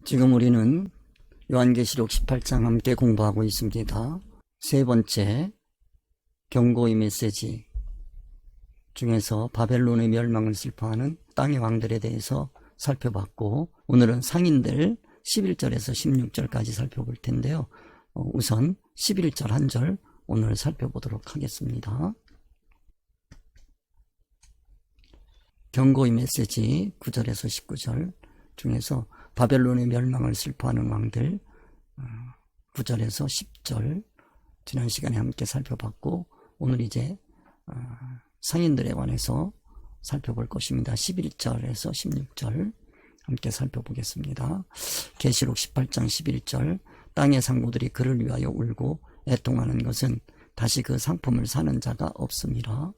지금 우리는 요한계시록 18장 함께 공부하고 있습니다. 세 번째 경고의 메시지 중에서 바벨론의 멸망을 슬퍼하는 땅의 왕들에 대해서 살펴봤고, 오늘은 상인들 11절에서 16절까지 살펴볼 텐데요. 우선 11절 한 절 오늘 살펴보도록 하겠습니다. 경고의 메시지 9절에서 19절 중에서 바벨론의 멸망을 슬퍼하는 왕들 9절에서 10절 지난 시간에 함께 살펴봤고, 오늘 이제 상인들에 관해서 살펴볼 것입니다. 11절에서 16절 함께 살펴보겠습니다. 계시록 18장 11절 땅의 상고들이 그를 위하여 울고 애통하는 것은 다시 그 상품을 사는 자가 없습니다.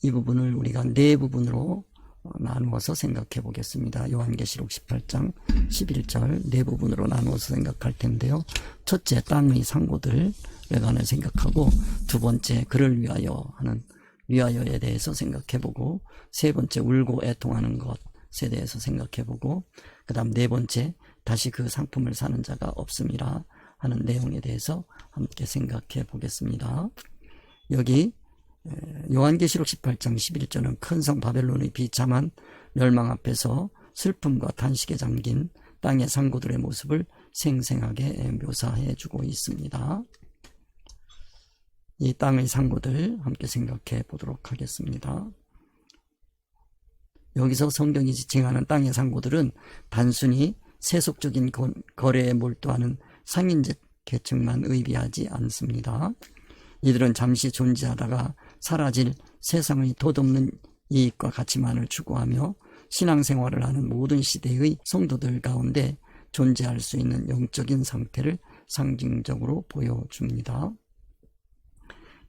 이 부분을 우리가 네 부분으로 나누어서 생각해 보겠습니다. 요한계시록 18장 11절 네 부분으로 나누어서 생각할 텐데요. 첫째, 땅의 상고들에 관해 생각하고, 두 번째, 그를 위하여 하는 위하여에 대해서 생각해 보고, 세 번째, 울고 애통하는 것에 대해서 생각해 보고, 그 다음 네 번째, 다시 그 상품을 사는 자가 없음이라 하는 내용에 대해서 함께 생각해 보겠습니다. 여기 요한계시록 18장 11절은 큰 성 바벨론의 비참한 멸망 앞에서 슬픔과 탄식에 잠긴 땅의 상고들의 모습을 생생하게 묘사해 주고 있습니다. 이 땅의 상고들 함께 생각해 보도록 하겠습니다. 여기서 성경이 지칭하는 땅의 상고들은 단순히 세속적인 거래에 몰두하는 상인 계층만 의미하지 않습니다. 이들은 잠시 존재하다가 사라질 세상의 덧없는 이익과 가치만을 추구하며 신앙생활을 하는 모든 시대의 성도들 가운데 존재할 수 있는 영적인 상태를 상징적으로 보여줍니다.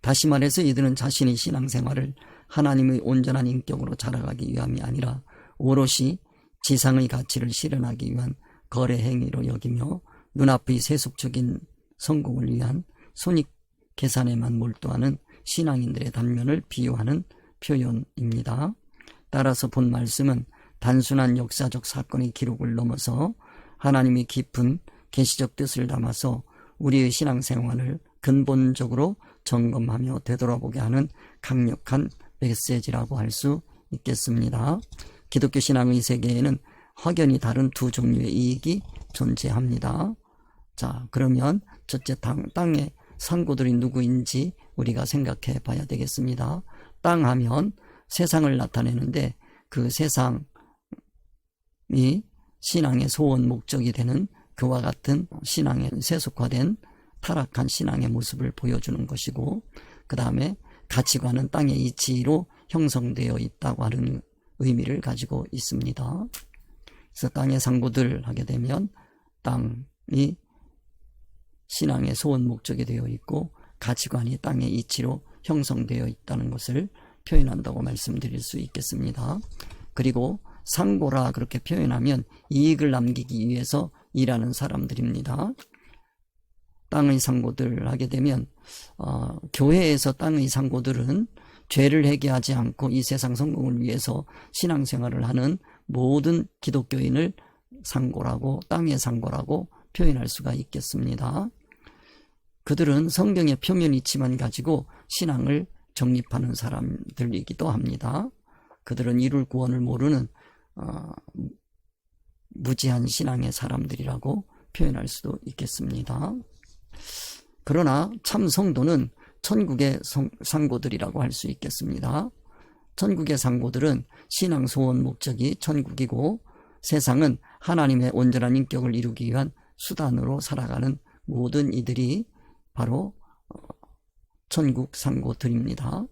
다시 말해서 이들은 자신의 신앙생활을 하나님의 온전한 인격으로 자라가기 위함이 아니라 오롯이 지상의 가치를 실현하기 위한 거래 행위로 여기며 눈앞의 세속적인 성공을 위한 손익 계산에만 몰두하는 신앙인들의 단면을 비유하는 표현입니다. 따라서 본 말씀은 단순한 역사적 사건의 기록을 넘어서 하나님의 깊은 계시적 뜻을 담아서 우리의 신앙생활을 근본적으로 점검하며 되돌아보게 하는 강력한 메시지라고 할 수 있겠습니다. 기독교 신앙의 세계에는 확연히 다른 두 종류의 이익이 존재합니다. 자, 그러면 첫째, 땅의 상고들이 누구인지 우리가 생각해 봐야 되겠습니다. 땅 하면 세상을 나타내는데, 그 세상이 신앙의 소원 목적이 되는 그와 같은 신앙에 세속화된 타락한 신앙의 모습을 보여주는 것이고, 그 다음에 가치관은 땅의 이치로 형성되어 있다고 하는 의미를 가지고 있습니다. 그래서 땅의 상고들 하게 되면 땅이 신앙의 소원 목적이 되어 있고 가치관이 땅의 이치로 형성되어 있다는 것을 표현한다고 말씀드릴 수 있겠습니다. 그리고 상고라 그렇게 표현하면 이익을 남기기 위해서 일하는 사람들입니다. 땅의 상고들 하게 되면 교회에서 땅의 상고들은 죄를 회개하지 않고 이 세상 성공을 위해서 신앙생활을 하는 모든 기독교인을 상고라고, 땅의 상고라고 표현할 수가 있겠습니다. 그들은 성경의 표면 이치만 가지고 신앙을 정립하는 사람들이기도 합니다. 그들은 이룰 구원을 모르는 무지한 신앙의 사람들이라고 표현할 수도 있겠습니다. 그러나 참 성도는 천국의 상고들이라고 할 수 있겠습니다. 천국의 상고들은 신앙 소원 목적이 천국이고, 세상은 하나님의 온전한 인격을 이루기 위한 수단으로 살아가는 모든 이들이 바로 천국 상고들입니다.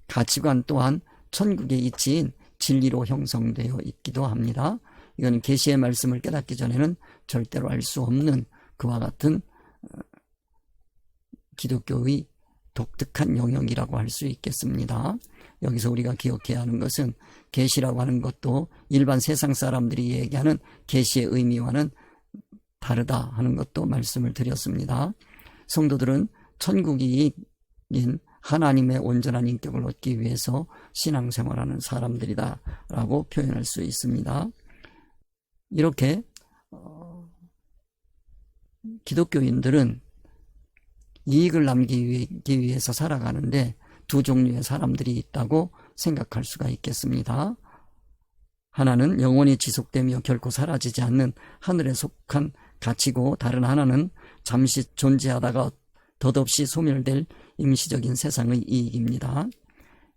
가치관 또한 천국의 이치인 진리로 형성되어 있기도 합니다. 이건 계시의 말씀을 깨닫기 전에는 절대로 알 수 없는 그와 같은 기독교의 독특한 영역이라고 할 수 있겠습니다. 여기서 우리가 기억해야 하는 것은 계시라고 하는 것도 일반 세상 사람들이 얘기하는 계시의 의미와는 다르다 하는 것도 말씀을 드렸습니다. 성도들은 천국인 하나님의 온전한 인격을 얻기 위해서 신앙생활하는 사람들이다 라고 표현할 수 있습니다. 이렇게 기독교인들은 이익을 남기기 위해서 살아가는데 두 종류의 사람들이 있다고 생각할 수가 있겠습니다. 하나는 영원히 지속되며 결코 사라지지 않는 하늘에 속한 가치고, 다른 하나는 잠시 존재하다가 덧없이 소멸될 임시적인 세상의 이익입니다.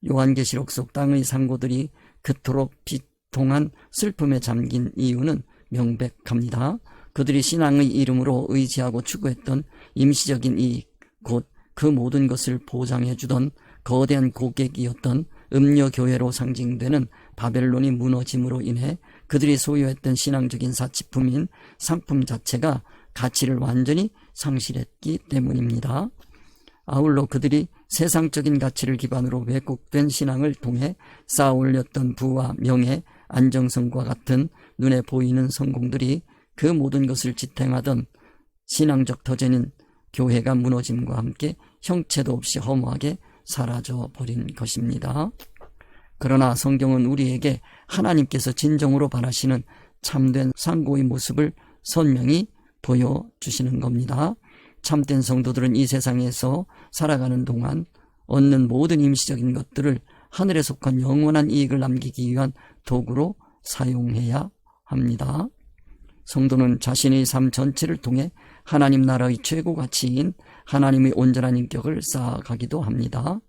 요한계시록 속 땅의 상고들이 그토록 비통한 슬픔에 잠긴 이유는 명백합니다. 그들이 신앙의 이름으로 의지하고 추구했던 임시적인 이익, 곧 그 모든 것을 보장해 주던 거대한 고객이었던 음녀교회로 상징되는 바벨론이 무너짐으로 인해 그들이 소유했던 신앙적인 사치품인 상품 자체가 가치를 완전히 상실했기 때문입니다. 아울러 그들이 세상적인 가치를 기반으로 왜곡된 신앙을 통해 쌓아올렸던 부와 명예, 안정성과 같은 눈에 보이는 성공들이 그 모든 것을 지탱하던 신앙적 터전인 교회가 무너짐과 함께 형체도 없이 허무하게 사라져 버린 것입니다. 그러나 성경은 우리에게 하나님께서 진정으로 바라시는 참된 상고의 모습을 선명히 보여주시는 겁니다. 참된 성도들은 이 세상에서 살아가는 동안 얻는 모든 임시적인 것들을 하늘에 속한 영원한 이익을 남기기 위한 도구로 사용해야 합니다. 성도는 자신의 삶 전체를 통해 하나님 나라의 최고 가치인 하나님의 온전한 인격을 쌓아가기도 합니다.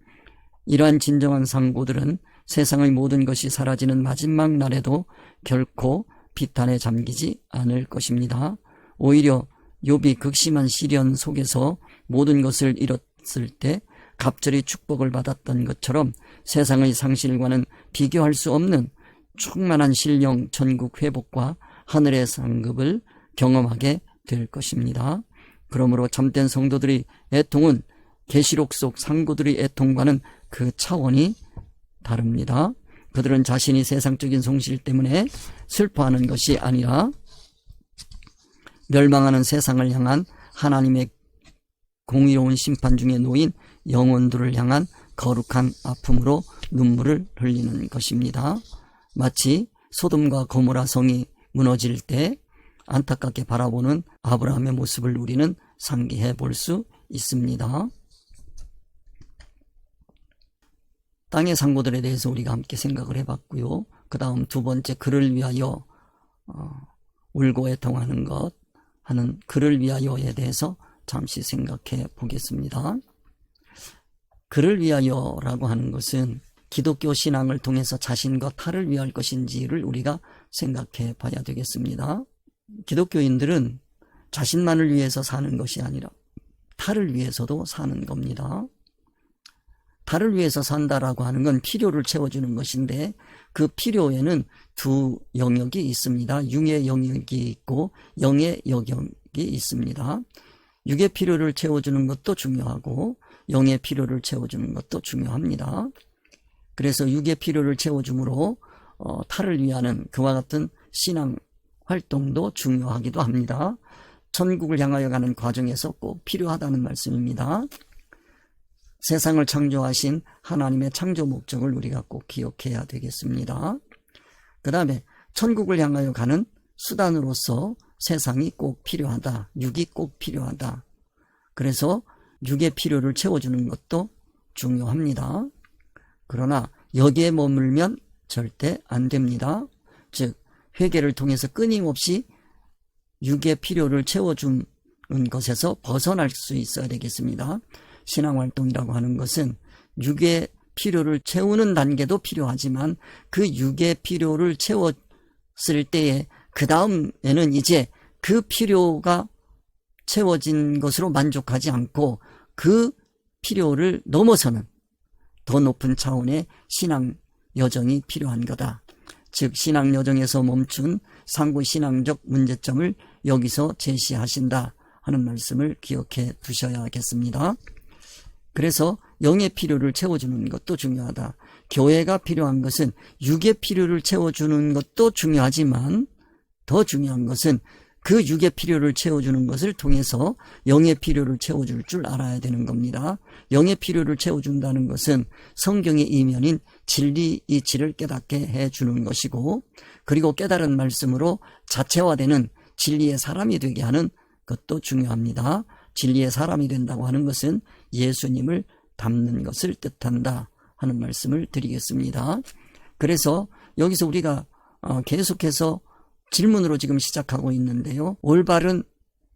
이러한 진정한 상고들은 세상의 모든 것이 사라지는 마지막 날에도 결코 비탄에 잠기지 않을 것입니다. 오히려 욥이 극심한 시련 속에서 모든 것을 잃었을 때 갑절히 축복을 받았던 것처럼 세상의 상실과는 비교할 수 없는 충만한 신령 천국 회복과 하늘의 상급을 경험하게 될 것입니다. 그러므로 참된 성도들의 애통은 계시록 속 상고들의 애통과는 그 차원이 다릅니다. 그들은 자신이 세상적인 손실 때문에 슬퍼하는 것이 아니라 멸망하는 세상을 향한 하나님의 공의로운 심판 중에 놓인 영혼들을 향한 거룩한 아픔으로 눈물을 흘리는 것입니다. 마치 소돔과 고모라 성이 무너질 때 안타깝게 바라보는 아브라함의 모습을 우리는 상기해 볼 수 있습니다. 땅의 상고들에 대해서 우리가 함께 생각을 해봤고요. 그 다음 두 번째, 그를 위하여 울고 애통하는 것 하는 그를 위하여에 대해서 잠시 생각해 보겠습니다. 그를 위하여라고 하는 것은 기독교 신앙을 통해서 자신과 타를 위할 것인지를 우리가 생각해 봐야 되겠습니다. 기독교인들은 자신만을 위해서 사는 것이 아니라 타를 위해서도 사는 겁니다. 타를 위해서 산다라고 하는 건 필요를 채워주는 것인데 그 필요에는 두 영역이 있습니다. 육의 영역이 있고 영의 영역이 있습니다. 육의 필요를 채워주는 것도 중요하고 영의 필요를 채워주는 것도 중요합니다. 그래서 육의 필요를 채워줌으로 타를 위하는 그와 같은 신앙 활동도 중요하기도 합니다. 천국을 향하여 가는 과정에서 꼭 필요하다는 말씀입니다. 세상을 창조하신 하나님의 창조 목적을 우리가 꼭 기억해야 되겠습니다. 그 다음에 천국을 향하여 가는 수단으로서 세상이 꼭 필요하다. 육이 꼭 필요하다. 그래서 육의 필요를 채워주는 것도 중요합니다. 그러나 여기에 머물면 절대 안 됩니다. 즉 회개를 통해서 끊임없이 육의 필요를 채워주는 것에서 벗어날 수 있어야 되겠습니다. 신앙활동이라고 하는 것은 육의 필요를 채우는 단계도 필요하지만 그 육의 필요를 채웠을 때에 그 다음에는 이제 그 필요가 채워진 것으로 만족하지 않고 그 필요를 넘어서는 더 높은 차원의 신앙 여정이 필요한 거다. 즉 신앙 여정에서 멈춘 상고 신앙적 문제점을 여기서 제시하신다 하는 말씀을 기억해 두셔야겠습니다. 그래서 영의 필요를 채워주는 것도 중요하다. 교회가 필요한 것은 육의 필요를 채워주는 것도 중요하지만 더 중요한 것은 그 육의 필요를 채워주는 것을 통해서 영의 필요를 채워줄 줄 알아야 되는 겁니다. 영의 필요를 채워준다는 것은 성경의 이면인 진리 이치를 깨닫게 해주는 것이고, 그리고 깨달은 말씀으로 자체화되는 진리의 사람이 되게 하는 것도 중요합니다. 진리의 사람이 된다고 하는 것은 예수님을 닮는 것을 뜻한다 하는 말씀을 드리겠습니다. 그래서 여기서 우리가 계속해서 질문으로 지금 시작하고 있는데요. 올바른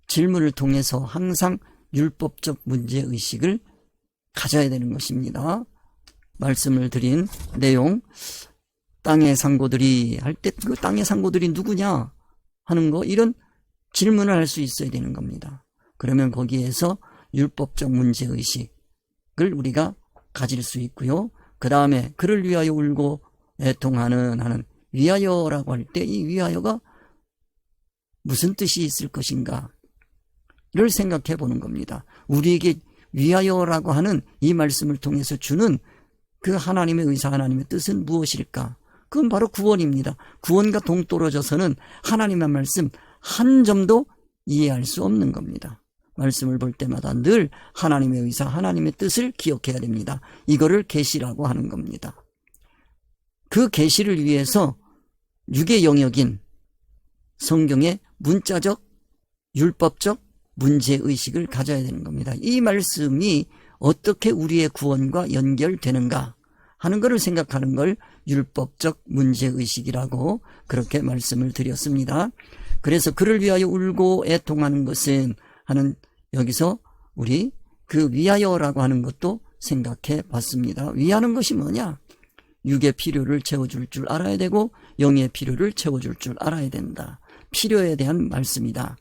질문을 통해서 항상 율법적 문제의식을 가져야 되는 것입니다. 말씀을 드린 내용, 땅의 상고들이 할 때 그 땅의 상고들이 누구냐 하는 거, 이런 질문을 할 수 있어야 되는 겁니다. 그러면 거기에서 율법적 문제의식을 우리가 가질 수 있고요. 그 다음에 그를 위하여 울고 애통하는 하는 위하여라고 할 때 이 위하여가 무슨 뜻이 있을 것인가를 생각해 보는 겁니다. 우리에게 위하여라고 하는 이 말씀을 통해서 주는 그 하나님의 의사, 하나님의 뜻은 무엇일까? 그건 바로 구원입니다. 구원과 동떨어져서는 하나님의 말씀 한 점도 이해할 수 없는 겁니다. 말씀을 볼 때마다 늘 하나님의 의사, 하나님의 뜻을 기억해야 됩니다. 이거를 계시라고 하는 겁니다. 그 계시를 위해서 육의 영역인 성경의 문자적, 율법적 문제의식을 가져야 되는 겁니다. 이 말씀이 어떻게 우리의 구원과 연결되는가 하는 것을 생각하는 걸 율법적 문제의식이라고 그렇게 말씀을 드렸습니다. 그래서 그를 위하여 울고 애통하는 것은 하는, 여기서 우리 그 위하여라고 하는 것도 생각해 봤습니다. 위하는 것이 뭐냐? 육의 필요를 채워줄 줄 알아야 되고 영의 필요를 채워줄 줄 알아야 된다. 필요에 대한 말씀이다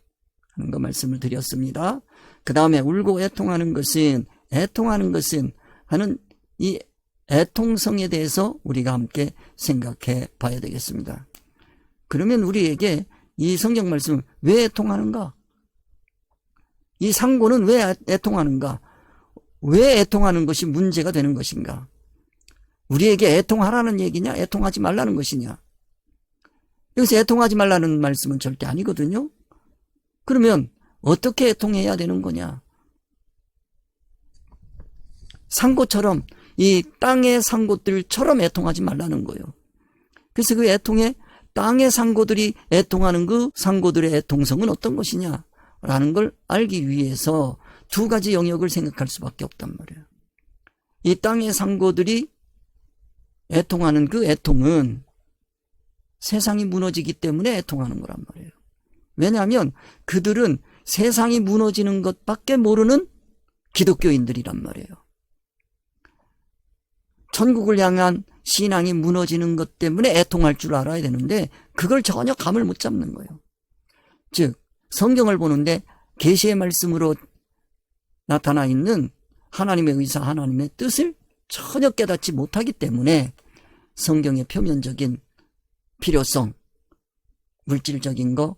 하는 거 말씀을 드렸습니다. 그 다음에 울고 애통하는 것은 하는 이 애통성에 대해서 우리가 함께 생각해 봐야 되겠습니다. 그러면 우리에게 이 성경 말씀은 왜 애통하는가? 이 상고는 왜 애통하는가? 왜 애통하는 것이 문제가 되는 것인가? 우리에게 애통하라는 얘기냐? 애통하지 말라는 것이냐? 여기서 애통하지 말라는 말씀은 절대 아니거든요. 그러면 어떻게 애통해야 되는 거냐? 상고처럼, 이 땅의 상고들처럼 애통하지 말라는 거예요. 그래서 그 애통에 땅의 상고들이 애통하는 그 상고들의 애통성은 어떤 것이냐 라는 걸 알기 위해서 두 가지 영역을 생각할 수밖에 없단 말이에요. 이 땅의 상고들이 애통하는 그 애통은 세상이 무너지기 때문에 애통하는 거란 말이에요. 왜냐하면 그들은 세상이 무너지는 것밖에 모르는 기독교인들이란 말이에요. 천국을 향한 신앙이 무너지는 것 때문에 애통할 줄 알아야 되는데 그걸 전혀 감을 못 잡는 거예요. 즉 성경을 보는데 계시의 말씀으로 나타나 있는 하나님의 의사, 하나님의 뜻을 전혀 깨닫지 못하기 때문에 성경의 표면적인 필요성, 물질적인 거,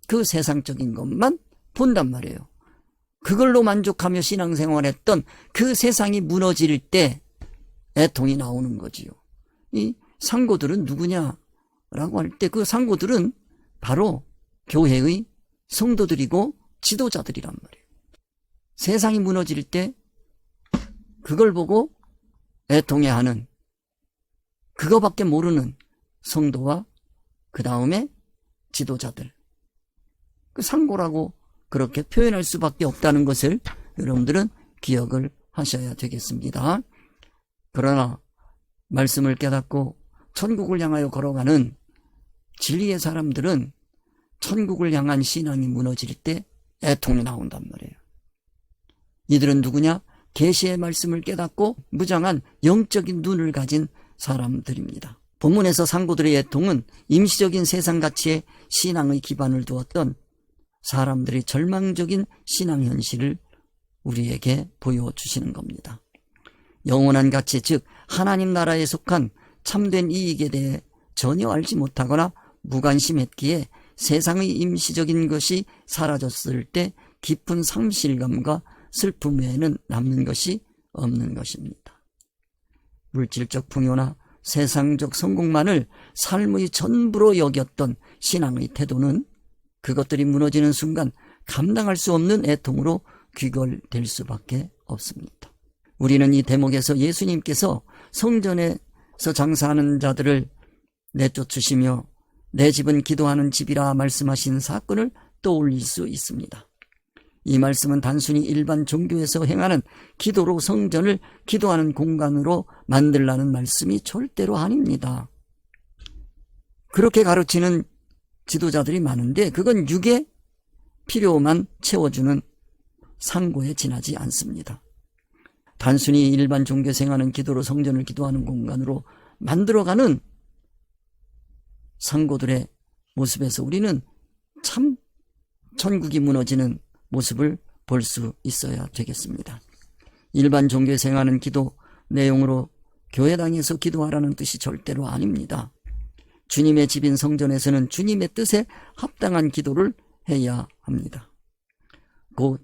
그 세상적인 것만 본단 말이에요. 그걸로 만족하며 신앙생활했던 그 세상이 무너질 때 애통이 나오는 거지요. 이 상고들은 누구냐라고 할 때 그 상고들은 바로 교회의 성도들이고 지도자들이란 말이에요. 세상이 무너질 때 그걸 보고 애통해하는, 그거밖에 모르는 성도와 그 다음에 지도자들, 그 상고라고 그렇게 표현할 수밖에 없다는 것을 여러분들은 기억을 하셔야 되겠습니다. 그러나 말씀을 깨닫고 천국을 향하여 걸어가는 진리의 사람들은 천국을 향한 신앙이 무너질 때 애통이 나온단 말이에요. 이들은 누구냐? 계시의 말씀을 깨닫고 무장한 영적인 눈을 가진 사람들입니다. 본문에서 상고들의 애통은 임시적인 세상 가치에 신앙의 기반을 두었던 사람들의 절망적인 신앙 현실을 우리에게 보여주시는 겁니다. 영원한 가치, 즉 하나님 나라에 속한 참된 이익에 대해 전혀 알지 못하거나 무관심했기에 세상의 임시적인 것이 사라졌을 때 깊은 상실감과 슬픔 외에는 남는 것이 없는 것입니다. 물질적 풍요나 세상적 성공만을 삶의 전부로 여겼던 신앙의 태도는 그것들이 무너지는 순간 감당할 수 없는 애통으로 귀결될 수밖에 없습니다. 우리는 이 대목에서 예수님께서 성전에서 장사하는 자들을 내쫓으시며 내 집은 기도하는 집이라 말씀하신 사건을 떠올릴 수 있습니다. 이 말씀은 단순히 일반 종교에서 행하는 기도로 성전을 기도하는 공간으로 만들라는 말씀이 절대로 아닙니다. 그렇게 가르치는 지도자들이 많은데 그건 육의 필요만 채워주는 상고에 지나지 않습니다. 단순히 일반 종교에서 행하는 기도로 성전을 기도하는 공간으로 만들어가는 상고들의 모습에서 우리는 참 천국이 무너지는 모습을 볼 수 있어야 되겠습니다. 일반 종교에서 행하는 기도 내용으로 교회당에서 기도하라는 뜻이 절대로 아닙니다. 주님의 집인 성전에서는 주님의 뜻에 합당한 기도를 해야 합니다. 곧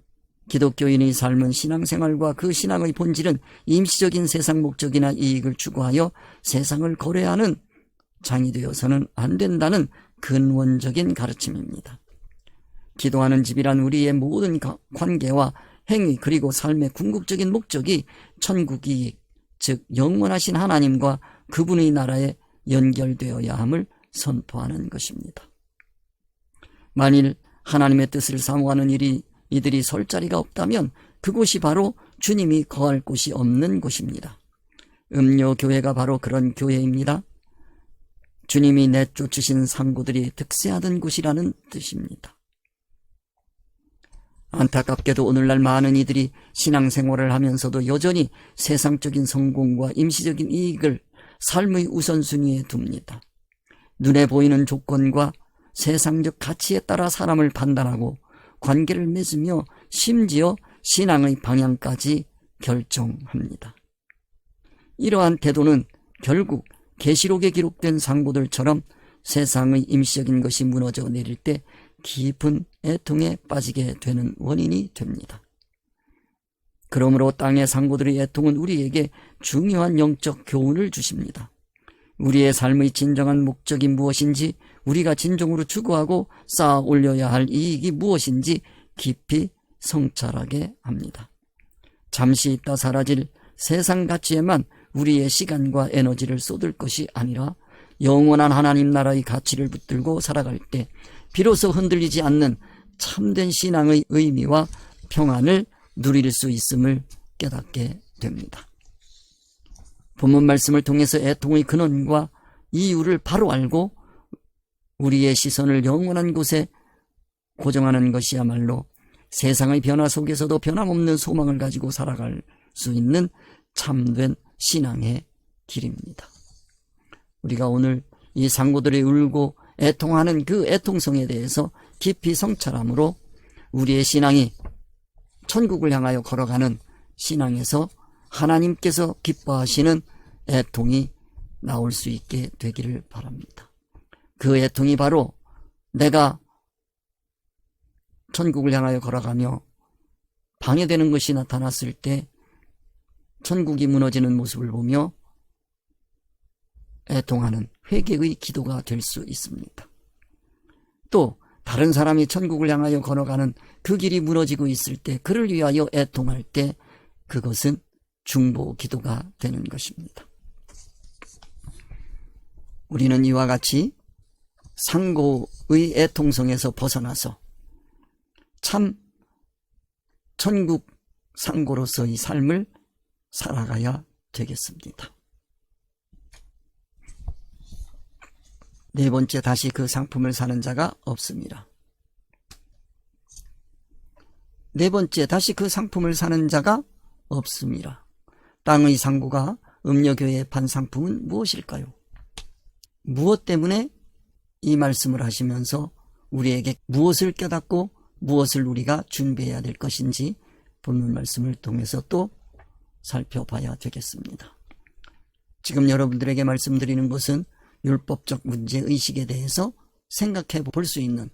기독교인의 삶은 신앙생활과 그 신앙의 본질은 임시적인 세상 목적이나 이익을 추구하여 세상을 거래하는 장이 되어서는 안 된다는 근원적인 가르침입니다. 기도하는 집이란 우리의 모든 관계와 행위 그리고 삶의 궁극적인 목적이 천국이 즉 영원하신 하나님과 그분의 나라에 연결되어야 함을 선포하는 것입니다. 만일 하나님의 뜻을 사모하는 이들이 설 자리가 없다면 그곳이 바로 주님이 거할 곳이 없는 곳입니다. 음료교회가 바로 그런 교회입니다. 주님이 내쫓으신 상고들이 득세하던 곳이라는 뜻입니다. 안타깝게도 오늘날 많은 이들이 신앙생활을 하면서도 여전히 세상적인 성공과 임시적인 이익을 삶의 우선순위에 둡니다. 눈에 보이는 조건과 세상적 가치에 따라 사람을 판단하고 관계를 맺으며 심지어 신앙의 방향까지 결정합니다. 이러한 태도는 결국 계시록에 기록된 상고들처럼 세상의 임시적인 것이 무너져 내릴 때 깊은 애통에 빠지게 되는 원인이 됩니다. 그러므로 땅의 상고들의 애통은 우리에게 중요한 영적 교훈을 주십니다. 우리의 삶의 진정한 목적이 무엇인지, 우리가 진정으로 추구하고 쌓아 올려야 할 이익이 무엇인지 깊이 성찰하게 합니다. 잠시 있다 사라질 세상 가치에만 우리의 시간과 에너지를 쏟을 것이 아니라 영원한 하나님 나라의 가치를 붙들고 살아갈 때 비로소 흔들리지 않는 참된 신앙의 의미와 평안을 누릴 수 있음을 깨닫게 됩니다. 본문 말씀을 통해서 애통의 근원과 이유를 바로 알고 우리의 시선을 영원한 곳에 고정하는 것이야말로 세상의 변화 속에서도 변함없는 소망을 가지고 살아갈 수 있는 참된 신앙의 길입니다. 우리가 오늘 이 상고들이 울고 애통하는 그 애통성에 대해서 깊이 성찰함으로 우리의 신앙이 천국을 향하여 걸어가는 신앙에서 하나님께서 기뻐하시는 애통이 나올 수 있게 되기를 바랍니다. 그 애통이 바로 내가 천국을 향하여 걸어가며 방해되는 것이 나타났을 때 천국이 무너지는 모습을 보며 애통하는 회개의 기도가 될 수 있습니다. 또 다른 사람이 천국을 향하여 걸어가는 그 길이 무너지고 있을 때 그를 위하여 애통할 때 그것은 중보 기도가 되는 것입니다. 우리는 이와 같이 상고의 애통성에서 벗어나서 참 천국 상고로서의 삶을 살아가야 되겠습니다. 네 번째, 다시 그 상품을 사는 자가 없습니다. 네 번째, 다시 그 상품을 사는 자가 없습니다. 땅의 상고가 음료교회에 판 상품은 무엇일까요? 무엇 때문에 이 말씀을 하시면서 우리에게 무엇을 깨닫고 무엇을 우리가 준비해야 될 것인지 본문 말씀을 통해서 또 살펴봐야 되겠습니다. 지금 여러분들에게 말씀드리는 것은 율법적 문제의식에 대해서 생각해 볼 수 있는,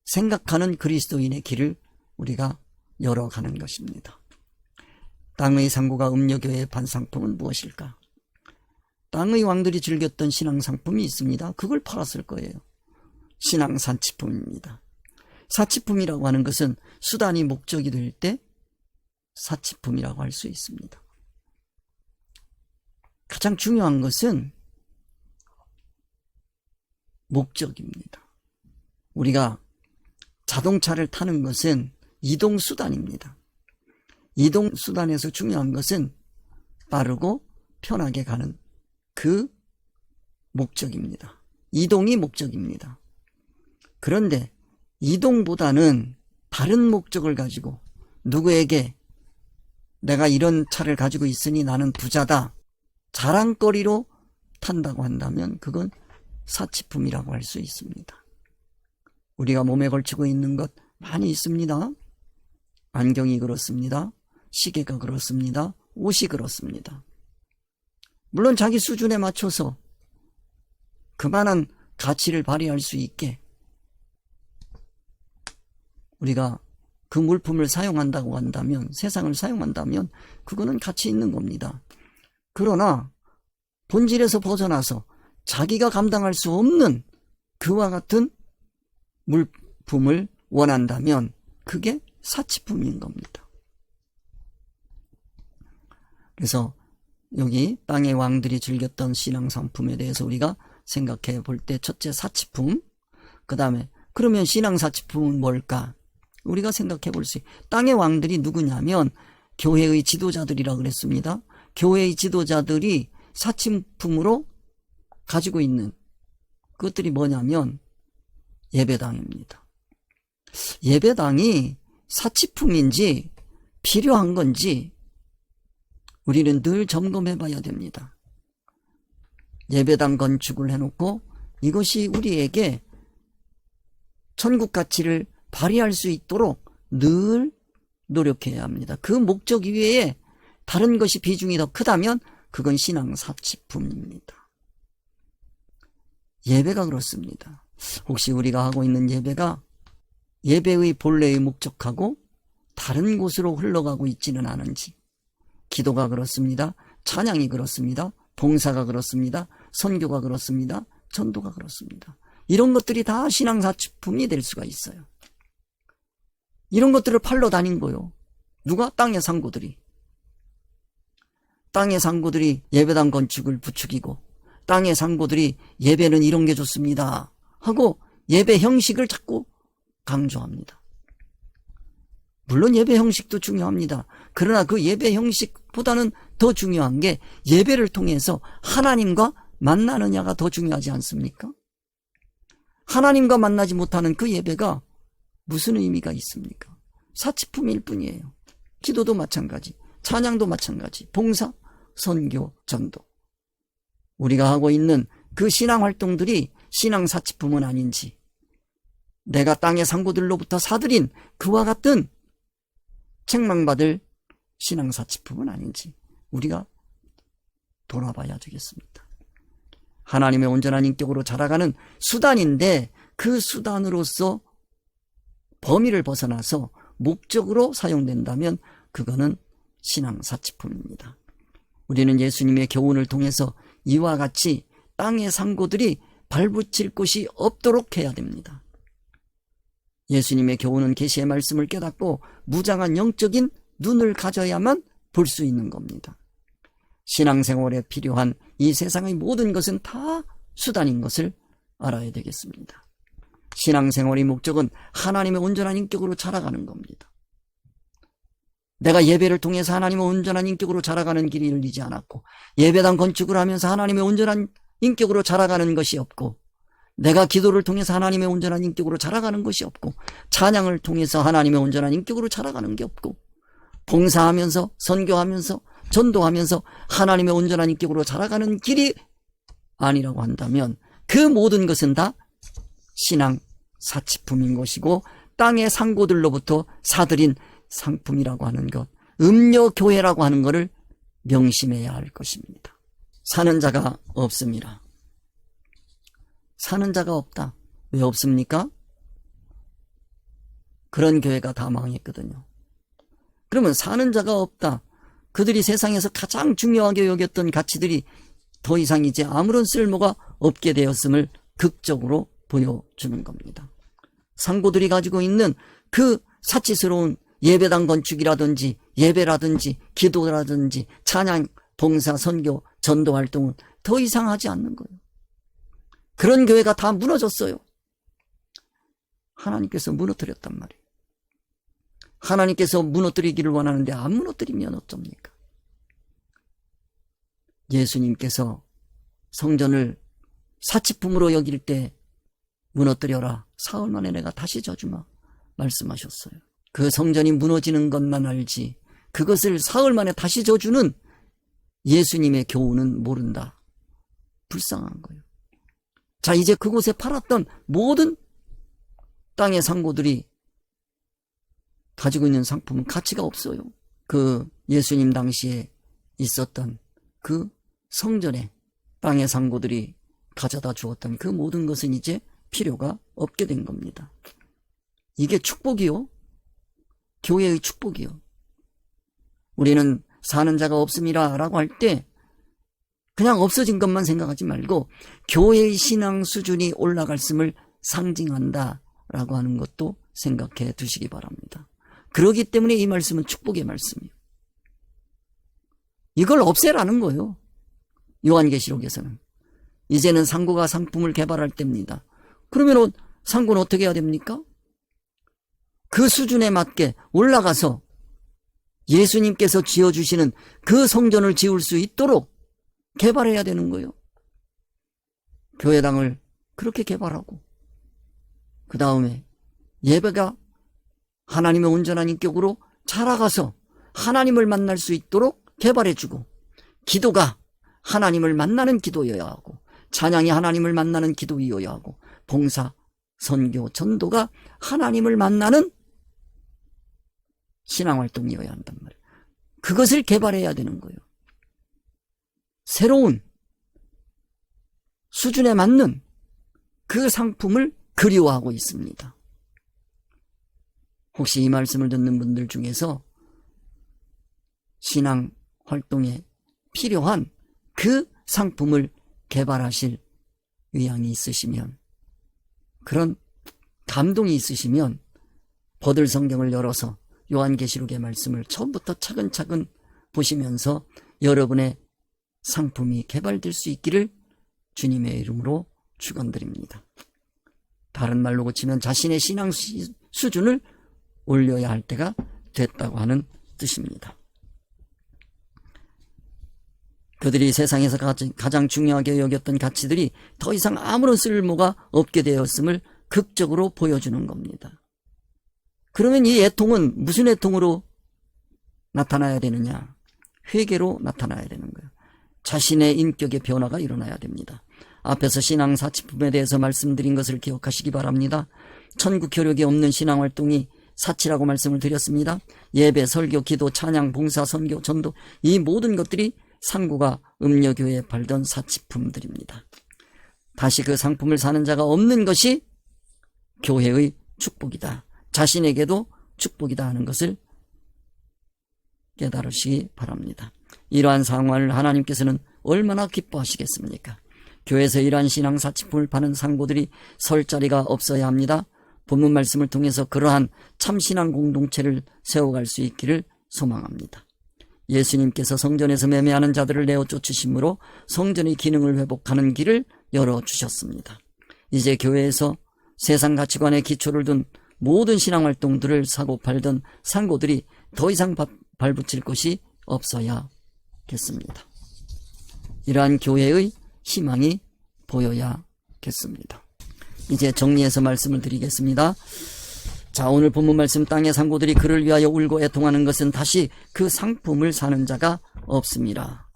생각하는 그리스도인의 길을 우리가 열어가는 것입니다. 땅의 상고가 음료교회의 판 상품은 무엇일까? 땅의 왕들이 즐겼던 신앙상품이 있습니다. 그걸 팔았을 거예요. 신앙산치품입니다. 사치품이라고 하는 것은 수단이 목적이 될 때 사치품이라고 할 수 있습니다. 가장 중요한 것은 목적입니다. 우리가 자동차를 타는 것은 이동수단입니다. 이동수단에서 중요한 것은 빠르고 편하게 가는 그 목적입니다. 이동이 목적입니다. 그런데 이동보다는 다른 목적을 가지고 누구에게 내가 이런 차를 가지고 있으니 나는 부자다, 자랑거리로 탄다고 한다면 그건 사치품이라고 할 수 있습니다. 우리가 몸에 걸치고 있는 것 많이 있습니다. 안경이 그렇습니다. 시계가 그렇습니다. 옷이 그렇습니다. 물론 자기 수준에 맞춰서 그만한 가치를 발휘할 수 있게 우리가 그 물품을 사용한다고 한다면, 세상을 사용한다면 그거는 가치 있는 겁니다. 그러나 본질에서 벗어나서 자기가 감당할 수 없는 그와 같은 물품을 원한다면 그게 사치품인 겁니다. 그래서 여기 땅의 왕들이 즐겼던 신앙상품에 대해서 우리가 생각해 볼 때, 첫째 사치품, 그 다음에 그러면 신앙사치품은 뭘까? 우리가 생각해 볼 수 있어요. 땅의 왕들이 누구냐면 교회의 지도자들이라고 그랬습니다. 교회의 지도자들이 사치품으로 가지고 있는 그것들이 뭐냐면 예배당입니다. 예배당이 사치품인지 필요한 건지 우리는 늘 점검해 봐야 됩니다. 예배당 건축을 해놓고 이것이 우리에게 천국 가치를 발휘할 수 있도록 늘 노력해야 합니다. 그 목적 이외에 다른 것이 비중이 더 크다면 그건 신앙 사치품입니다. 예배가 그렇습니다. 혹시 우리가 하고 있는 예배가 예배의 본래의 목적하고 다른 곳으로 흘러가고 있지는 않은지, 기도가 그렇습니다. 찬양이 그렇습니다. 봉사가 그렇습니다. 선교가 그렇습니다. 전도가 그렇습니다. 이런 것들이 다 신앙사치품이 될 수가 있어요. 이런 것들을 팔러 다닌 거요. 누가? 땅의 상고들이. 땅의 상고들이 예배당 건축을 부추기고, 땅의 상고들이 예배는 이런 게 좋습니다 하고 예배 형식을 자꾸 강조합니다. 물론 예배 형식도 중요합니다. 그러나 그 예배 형식보다는 더 중요한 게 예배를 통해서 하나님과 만나느냐가 더 중요하지 않습니까? 하나님과 만나지 못하는 그 예배가 무슨 의미가 있습니까? 사치품일 뿐이에요. 기도도 마찬가지, 찬양도 마찬가지, 봉사, 선교, 전도. 우리가 하고 있는 그 신앙 활동들이 신앙 사치품은 아닌지, 내가 땅의 상고들로부터 사들인 그와 같은 책망받을 신앙 사치품은 아닌지 우리가 돌아봐야 되겠습니다. 하나님의 온전한 인격으로 자라가는 수단인데 그 수단으로서 범위를 벗어나서 목적으로 사용된다면 그거는 신앙 사치품입니다. 우리는 예수님의 교훈을 통해서 이와 같이 땅의 상고들이 발붙일 곳이 없도록 해야 됩니다. 예수님의 교훈은 계시의 말씀을 깨닫고 무장한 영적인 눈을 가져야만 볼 수 있는 겁니다. 신앙생활에 필요한 이 세상의 모든 것은 다 수단인 것을 알아야 되겠습니다. 신앙생활의 목적은 하나님의 온전한 인격으로 자라가는 겁니다. 내가 예배를 통해서 하나님의 온전한 인격으로 자라가는 길이 열리지 않았고, 예배당 건축을 하면서 하나님의 온전한 인격으로 자라가는 것이 없고, 내가 기도를 통해서 하나님의 온전한 인격으로 자라가는 것이 없고, 찬양을 통해서 하나님의 온전한 인격으로 자라가는 게 없고, 봉사하면서 선교하면서 전도하면서 하나님의 온전한 인격으로 자라가는 길이 아니라고 한다면 그 모든 것은 다 신앙 사치품인 것이고 땅의 상고들로부터 사들인 상품이라고 하는 것, 음료교회라고 하는 것을 명심해야 할 것입니다. 사는 자가 없습니다. 사는 자가 없다. 왜 없습니까? 그런 교회가 다 망했거든요. 그러면 사는 자가 없다. 그들이 세상에서 가장 중요하게 여겼던 가치들이 더 이상 이제 아무런 쓸모가 없게 되었음을 극적으로 보여주는 겁니다. 상고들이 가지고 있는 그 사치스러운 예배당 건축이라든지 예배라든지 기도라든지 찬양, 봉사, 선교, 전도 활동은 더 이상 하지 않는 거예요. 그런 교회가 다 무너졌어요. 하나님께서 무너뜨렸단 말이에요. 하나님께서 무너뜨리기를 원하는데 안 무너뜨리면 어쩝니까? 예수님께서 성전을 사치품으로 여길 때 무너뜨려라, 사흘 만에 내가 다시 져주마 말씀하셨어요. 그 성전이 무너지는 것만 알지 그것을 사흘 만에 다시 져주는 예수님의 교훈은 모른다. 불쌍한 거예요. 자, 이제 그곳에 팔았던 모든 땅의 상고들이 가지고 있는 상품은 가치가 없어요. 그 예수님 당시에 있었던 그 성전에 땅의 상고들이 가져다 주었던 그 모든 것은 이제 필요가 없게 된 겁니다. 이게 축복이요. 교회의 축복이요. 우리는 사는 자가 없음이라 라고 할 때 그냥 없어진 것만 생각하지 말고 교회의 신앙 수준이 올라갔음을 상징한다 라고 하는 것도 생각해 두시기 바랍니다. 그렇기 때문에 이 말씀은 축복의 말씀이에요. 이걸 없애라는 거예요. 요한계시록에서는. 이제는 상고가 상품을 개발할 때입니다. 그러면 상고는 어떻게 해야 됩니까? 그 수준에 맞게 올라가서 예수님께서 지어주시는 그 성전을 지을 수 있도록 개발해야 되는 거예요. 교회당을 그렇게 개발하고 그 다음에 예배가 하나님의 온전한 인격으로 자라가서 하나님을 만날 수 있도록 개발해주고, 기도가 하나님을 만나는 기도여야 하고, 찬양이 하나님을 만나는 기도이어야 하고, 봉사, 선교, 전도가 하나님을 만나는 신앙활동이어야 한단 말이에요. 그것을 개발해야 되는 거예요. 새로운 수준에 맞는 그 상품을 그리워하고 있습니다. 혹시 이 말씀을 듣는 분들 중에서 신앙 활동에 필요한 그 상품을 개발하실 의향이 있으시면, 그런 감동이 있으시면 버들 성경을 열어서 요한계시록의 말씀을 처음부터 차근차근 보시면서 여러분의 상품이 개발될 수 있기를 주님의 이름으로 축원드립니다. 다른 말로 고치면 자신의 신앙 수준을 올려야 할 때가 됐다고 하는 뜻입니다. 그들이 세상에서 가장 중요하게 여겼던 가치들이 더 이상 아무런 쓸모가 없게 되었음을 극적으로 보여주는 겁니다. 그러면 이 애통은 무슨 애통으로 나타나야 되느냐? 회개로 나타나야 되는 거예요. 자신의 인격의 변화가 일어나야 됩니다. 앞에서 신앙 사치품에 대해서 말씀드린 것을 기억하시기 바랍니다. 천국 효력이 없는 신앙활동이 사치라고 말씀을 드렸습니다. 예배, 설교, 기도, 찬양, 봉사, 선교, 전도, 이 모든 것들이 상고가 음녀교회에 팔던 사치품들입니다. 다시 그 상품을 사는 자가 없는 것이 교회의 축복이다, 자신에게도 축복이다 하는 것을 깨달으시기 바랍니다. 이러한 상황을 하나님께서는 얼마나 기뻐하시겠습니까? 교회에서 이러한 신앙 사치품을 파는 상고들이 설 자리가 없어야 합니다. 본문 말씀을 통해서 그러한 참신앙 공동체를 세워갈 수 있기를 소망합니다. 예수님께서 성전에서 매매하는 자들을 내어 쫓으심으로 성전의 기능을 회복하는 길을 열어주셨습니다. 이제 교회에서 세상 가치관에 기초를 둔 모든 신앙활동들을 사고 팔던 상고들이 더 이상 발붙일 것이 없어야겠습니다. 이러한 교회의 희망이 보여야겠습니다. 이제 정리해서 말씀을 드리겠습니다. 자, 오늘 본문 말씀, 땅의 상고들이 그를 위하여 울고 애통하는 것은 다시 그 상품을 사는 자가 없습니다.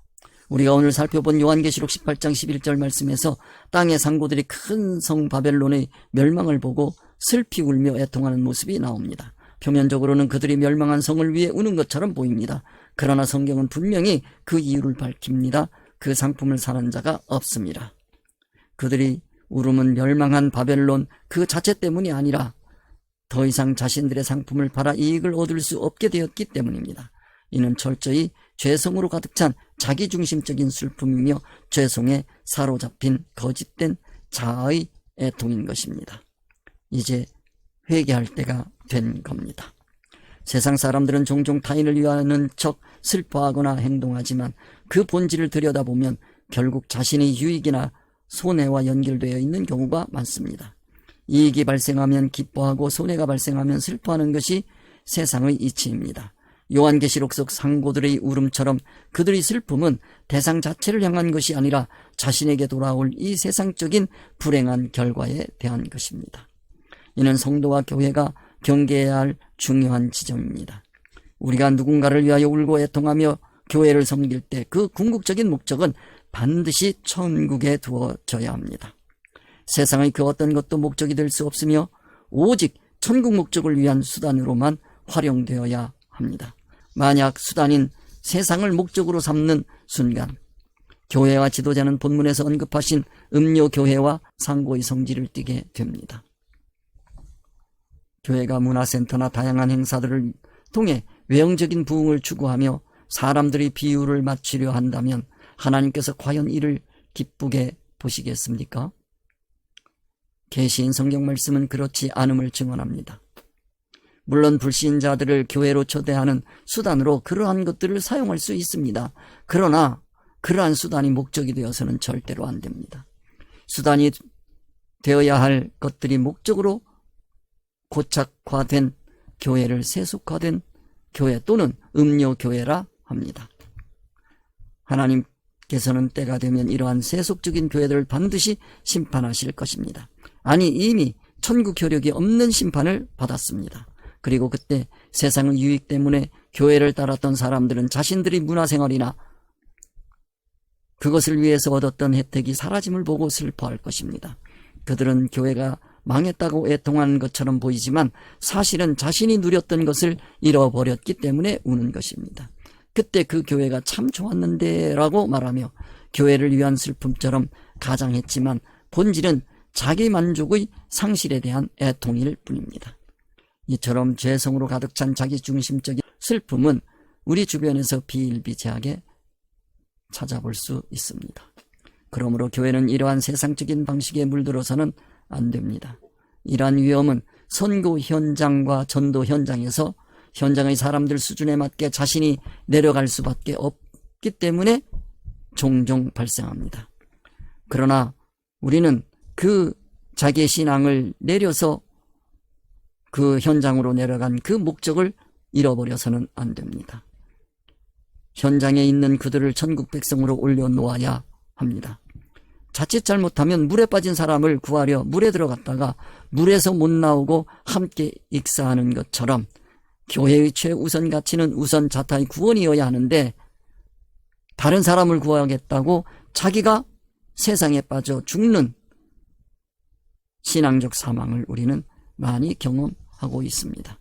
우리가 오늘 살펴본 요한계시록 18장 11절 말씀에서 땅의 상고들이 큰 성 바벨론의 멸망을 보고 슬피 울며 애통하는 모습이 나옵니다. 표면적으로는 그들이 멸망한 성을 위해 우는 것처럼 보입니다. 그러나 성경은 분명히 그 이유를 밝힙니다. 그 상품을 사는 자가 없습니다. 그들이 울음은 멸망한 바벨론 그 자체 때문이 아니라 더 이상 자신들의 상품을 팔아 이익을 얻을 수 없게 되었기 때문입니다. 이는 철저히 죄성으로 가득 찬 자기중심적인 슬픔이며 죄성에 사로잡힌 거짓된 자아의 애통인 것입니다. 이제 회개할 때가 된 겁니다. 세상 사람들은 종종 타인을 위하는 척 슬퍼하거나 행동하지만 그 본질을 들여다보면 결국 자신의 유익이나 손해와 연결되어 있는 경우가 많습니다. 이익이 발생하면 기뻐하고 손해가 발생하면 슬퍼하는 것이 세상의 이치입니다. 요한계시록 속 상고들의 울음처럼 그들의 슬픔은 대상 자체를 향한 것이 아니라 자신에게 돌아올 이 세상적인 불행한 결과에 대한 것입니다. 이는 성도와 교회가 경계해야 할 중요한 지점입니다. 우리가 누군가를 위하여 울고 애통하며 교회를 섬길 때 그 궁극적인 목적은 반드시 천국에 두어져야 합니다. 세상의 그 어떤 것도 목적이 될 수 없으며 오직 천국 목적을 위한 수단으로만 활용되어야 합니다. 만약 수단인 세상을 목적으로 삼는 순간 교회와 지도자는 본문에서 언급하신 음료교회와 상고의 성질을 띠게 됩니다. 교회가 문화센터나 다양한 행사들을 통해 외형적인 부흥을 추구하며 사람들의 비율을 맞추려 한다면 하나님께서 과연 이를 기쁘게 보시겠습니까? 계시인 성경 말씀은 그렇지 않음을 증언합니다. 물론 불신자들을 교회로 초대하는 수단으로 그러한 것들을 사용할 수 있습니다. 그러나 그러한 수단이 목적이 되어서는 절대로 안 됩니다. 수단이 되어야 할 것들이 목적으로 고착화된 교회를 세속화된 교회 또는 음료교회라 합니다. 하나님께서는 때가 되면 이러한 세속적인 교회들을 반드시 심판하실 것입니다. 아니 이미 천국 효력이 없는 심판을 받았습니다. 그리고 그때 세상의 유익 때문에 교회를 따랐던 사람들은 자신들의 문화생활이나 그것을 위해서 얻었던 혜택이 사라짐을 보고 슬퍼할 것입니다. 그들은 교회가 망했다고 애통하는 것처럼 보이지만 사실은 자신이 누렸던 것을 잃어버렸기 때문에 우는 것입니다. 그때 그 교회가 참 좋았는데 라고 말하며 교회를 위한 슬픔처럼 가장했지만 본질은 자기 만족의 상실에 대한 애통일 뿐입니다. 이처럼 죄성으로 가득 찬 자기중심적인 슬픔은 우리 주변에서 비일비재하게 찾아볼 수 있습니다. 그러므로 교회는 이러한 세상적인 방식에 물들어서는 안 됩니다. 이러한 위험은 선교 현장과 전도 현장에서 현장의 사람들 수준에 맞게 자신이 내려갈 수밖에 없기 때문에 종종 발생합니다. 그러나 우리는 그 자기의 신앙을 내려서 그 현장으로 내려간 그 목적을 잃어버려서는 안 됩니다. 현장에 있는 그들을 천국 백성으로 올려놓아야 합니다. 자칫 잘못하면 물에 빠진 사람을 구하려 물에 들어갔다가 물에서 못 나오고 함께 익사하는 것처럼 교회의 최우선 가치는 우선 자타의 구원이어야 하는데 다른 사람을 구하겠다고 자기가 세상에 빠져 죽는 신앙적 사망을 우리는 많이 경험하고 있습니다.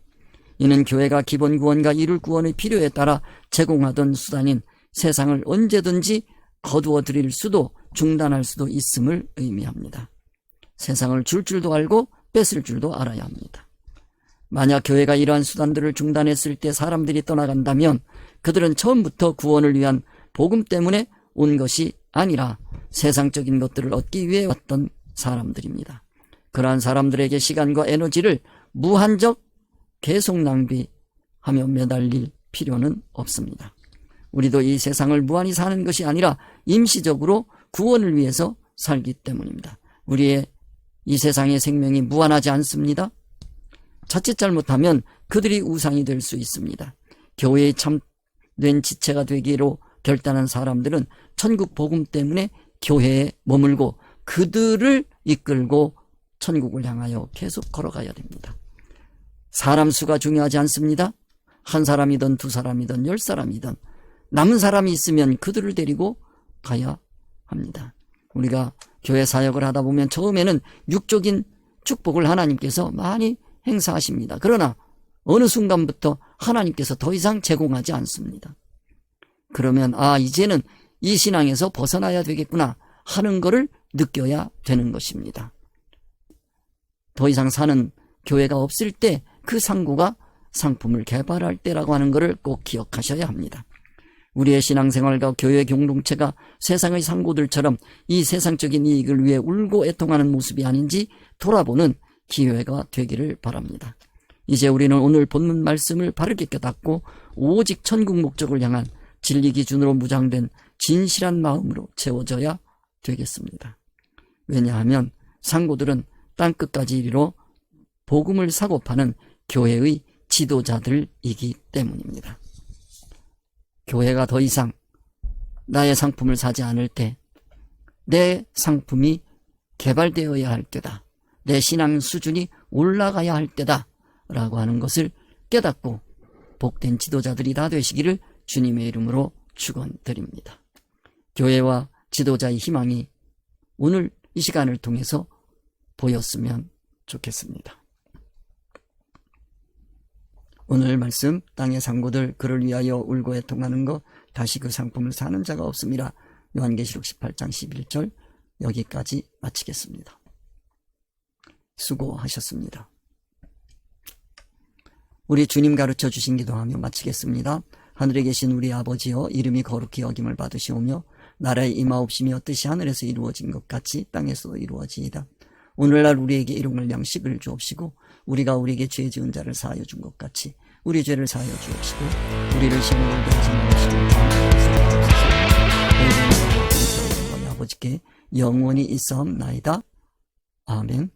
이는 교회가 기본 구원과 이룰 구원의 필요에 따라 제공하던 수단인 세상을 언제든지 거두어 드릴 수도 중단할 수도 있음을 의미합니다. 세상을 줄 줄도 알고 뺏을 줄도 알아야 합니다. 만약 교회가 이러한 수단들을 중단했을 때 사람들이 떠나간다면 그들은 처음부터 구원을 위한 복음 때문에 온 것이 아니라 세상적인 것들을 얻기 위해 왔던 사람들입니다. 그러한 사람들에게 시간과 에너지를 무한적 계속 낭비하며 매달릴 필요는 없습니다. 우리도 이 세상을 무한히 사는 것이 아니라 임시적으로 구원을 위해서 살기 때문입니다. 우리의 이 세상의 생명이 무한하지 않습니다. 자칫 잘못하면 그들이 우상이 될 수 있습니다. 교회의 참된 지체가 되기로 결단한 사람들은 천국 복음 때문에 교회에 머물고 그들을 이끌고 천국을 향하여 계속 걸어가야 됩니다. 사람 수가 중요하지 않습니다. 한 사람이든 두 사람이든 10사람이든 남은 사람이 있으면 그들을 데리고 가야 합니다. 우리가 교회 사역을 하다 보면 처음에는 육적인 축복을 하나님께서 많이 행사하십니다. 그러나 어느 순간부터 하나님께서 더 이상 제공하지 않습니다. 그러면 이제는 이 신앙에서 벗어나야 되겠구나 하는 것을 느껴야 되는 것입니다. 더 이상 사는 교회가 없을 때 그 상고가 상품을 개발할 때라고 하는 것을 꼭 기억하셔야 합니다. 우리의 신앙생활과 교회 공동체가 세상의 상고들처럼 이 세상적인 이익을 위해 울고 애통하는 모습이 아닌지 돌아보는 기회가 되기를 바랍니다. 이제 우리는 오늘 본문 말씀을 바르게 깨닫고 오직 천국 목적을 향한 진리 기준으로 무장된 진실한 마음으로 채워져야 되겠습니다. 왜냐하면 상고들은 땅끝까지 이르러 복음을 사고 파는 교회의 지도자들이기 때문입니다. 교회가 더 이상 나의 상품을 사지 않을 때 내 상품이 개발되어야 할 때다. 내 신앙 수준이 올라가야 할 때다. 라고 하는 것을 깨닫고 복된 지도자들이 다 되시기를 주님의 이름으로 축원드립니다. 교회와 지도자의 희망이 오늘 이 시간을 통해서 보였으면 좋겠습니다. 오늘 말씀 땅의 상고들 그를 위하여 울고 애통하는 것 다시 그 상품을 사는 자가 없음이라. 요한계시록 18장 11절 여기까지 마치겠습니다. 수고하셨습니다. 우리 주님 가르쳐 주신 기도하며 마치겠습니다. 하늘에 계신 우리 아버지여 이름이 거룩히 여김을 받으시오며 나라의 임하옵심이 뜻이 하늘에서 이루어진 것 같이 땅에서도 이루어지이다. 오늘날 우리에게 일용할 양식을 주옵시고 우리가 우리에게 죄 지은 자를 사하여 준 것 같이 우리 죄를 사하여 주옵시고 우리를 시험에 들게 하지 마시고 아버지께 영원히 있사옵나이다. 아멘.